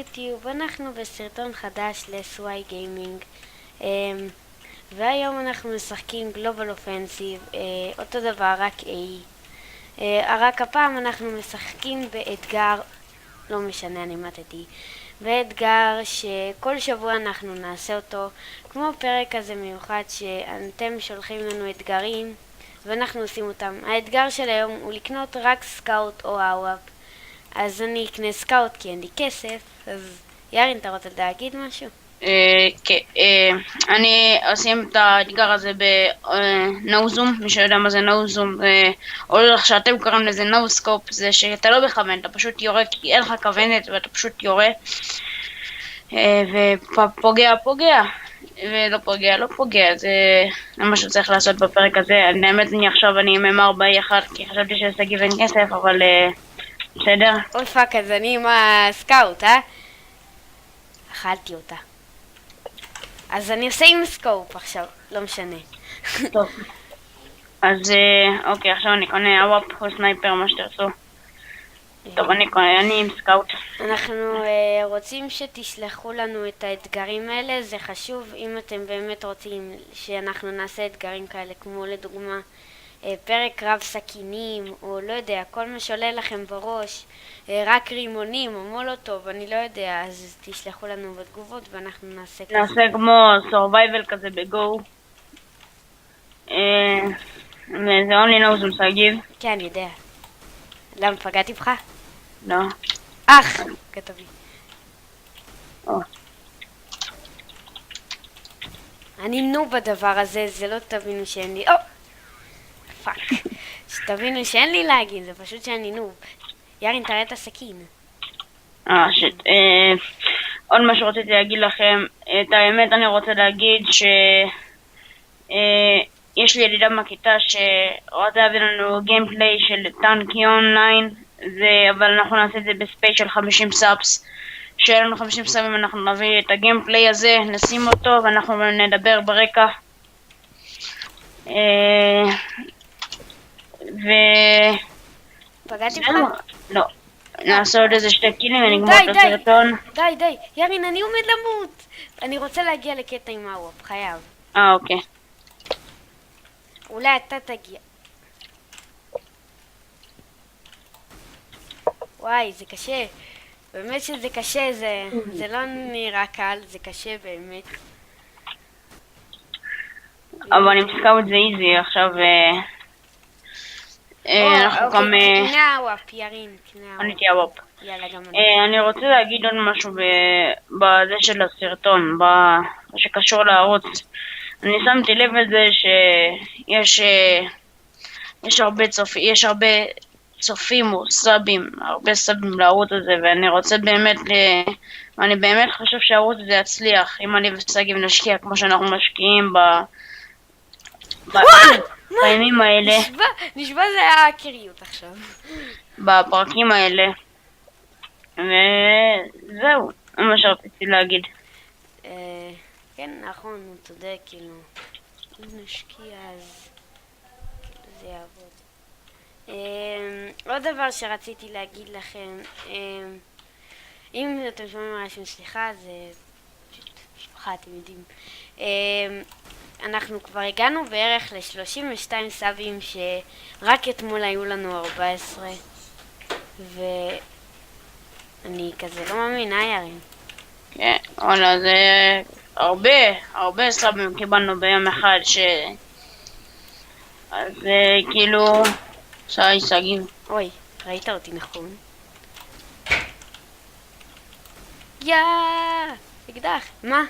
ליוטיוב, אנחנו בסרטון חדש ל-SY Gaming והיום אנחנו משחקים גלובל אופנסיב, אותו דבר, רק A. רק הפעם אנחנו משחקים באתגר, לא משנה, אני מתתי, באתגר שכל שבוע אנחנו נעשה אותו, כמו פרק כזה מיוחד שאתם שולחים לנו אתגרים ואנחנו עושים אותם. האתגר של היום הוא לקנות רק סקאוט או אוואפ. אז אני אקנה סקאוט כי אין לי כסף. אז ירין, אתה רוצה להגיד משהו? כן, אני עושים את האתגר הזה בנאוזום. מי שיודע מה זה נאוזום, או איך שאתם קוראים לזה נאוסקופ, זה שאתה לא מכוון, אתה פשוט יורה כי אין לך כוונת ואתה פשוט יורה ופוגע ולא פוגע. זה מה שצריך לעשות בפרק הזה. האמת, עכשיו אני עם M4E1 כי חשבתי שסגיב אין כסף, אבל בסדר. אוי פאק, אז אני עם הסקאוט, אכלתי אותה. אז אני עושה עם סקופ עכשיו, לא משנה. טוב. אז אוקיי, עכשיו אני קונה אוואפ או סנייפר, מה שתרצו. טוב, אני עם סקאוט. אנחנו רוצים שתשלחו לנו את האתגרים האלה, זה חשוב אם אתם באמת רוצים שאנחנו נעשה אתגרים כאלה, כמו לדוגמה פרק רב סכינים, או לא יודע, כל מה שעולה לכם בראש, רק רימונים או מולוטוב, אני לא יודע, אז תשלחו לנו בתגובות ואנחנו נעשה כזה. נעשה כמו סורווייבל כזה בגו. זה אונלי נאוז מסגיב. כן, אני יודע. למה, פגעתי בך? לא. אח! כתב לי. אני נו בדבר הזה, זה לא תבינו שאין לי... פאק. שתבינו שאין לי להגיד, זה פשוט שאני נוב. ירין, תראה את הסכין. שיט. עוד מה שרציתי להגיד לכם, את האמת אני רוצה להגיד יש לי ידידה מהכיתה שרוצה להביא לנו גיימפליי של טנקיון 9, אבל אנחנו נעשה את זה בספייס של 50 סאבס. שיהיה לנו 50 סאבים, אנחנו נביא את הגיימפליי הזה, נשים אותו ואנחנו נדבר ברקע. פגעתי בך? לא. נעשה עוד איזה 2 קילים ונגמור את הסרטון. די, ירין, אני עומד למות. אני רוצה להגיע לקטע עם הוואפ, חייב. אוקיי. אולי אתה תגיע. וואי, זה קשה. באמת שזה קשה, זה לא נראה קל, זה קשה באמת. אבל אני מסכם את זה איזי, עכשיו אנחנו גם... קנה הוואפ, ירין, קנה הוואפ. אני תהיה הוואפ. יאללה, גם אני. אני רוצה להגיד עוד משהו בזה של הסרטון, שקשור לערוץ. אני שמתי לב לזה שיש הרבה צופים או סאבים, הרבה סאבים לערוץ הזה, ואני רוצה באמת, ואני באמת חושב שהערוץ הזה יצליח, אם אני וסגיב נשקיע כמו שאנחנו משקיעים בימים האלה. נשבע זה היה קריות עכשיו. בפרקים האלה. וזהו, מה שרציתי להגיד. כן, נכון, הוא צודק, כאילו, אם נשקיע אז זה יעבוד. עוד דבר שרציתי להגיד לכם, אם אתם שומעים משהו, סליחה, זה פשוט משפחה, אתם יודעים. אנחנו כבר הגענו בערך ל-32 סאבים שרק אתמול היו לנו 14, ואני כזה לא מאמינה, ירין. כן, וואלה, זה הרבה סאבים קיבלנו ביום אחד אז כאילו... שי, סגיב. אוי, ראית אותי נכון? אקדח. מה?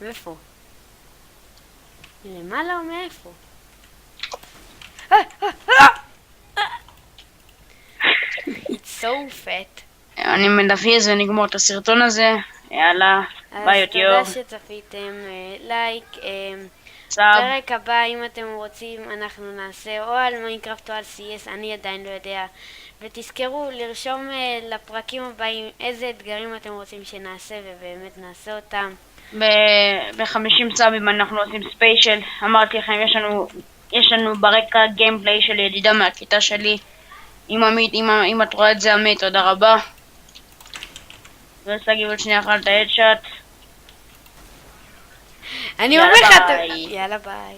מאיפה? למעלה או מאיפה? It's so fat. אני מדפיס ונגמור את הסרטון הזה. יאללה, ביי יוטיוב. אז תודה שצפיתם, לייק. פרק הבא, אם אתם רוצים, אנחנו נעשה או על מיינקראפט או על CS, אני עדיין לא יודע. ותזכרו לרשום לפרקים הבאים איזה אתגרים אתם רוצים שנעשה, ובאמת נעשה אותם. ב-50 סאבים אנחנו עושים ספיישל. אמרתי לכם, יש לנו ברקע גיימפליי של ידידה מהכיתה שלי עם עמית. אם את רואה את זה, עמית, תודה רבה. ושגיב עוד שנייה אכל את ההדשאט. אני יאללה, אומר לך, ביי. יאללה ביי.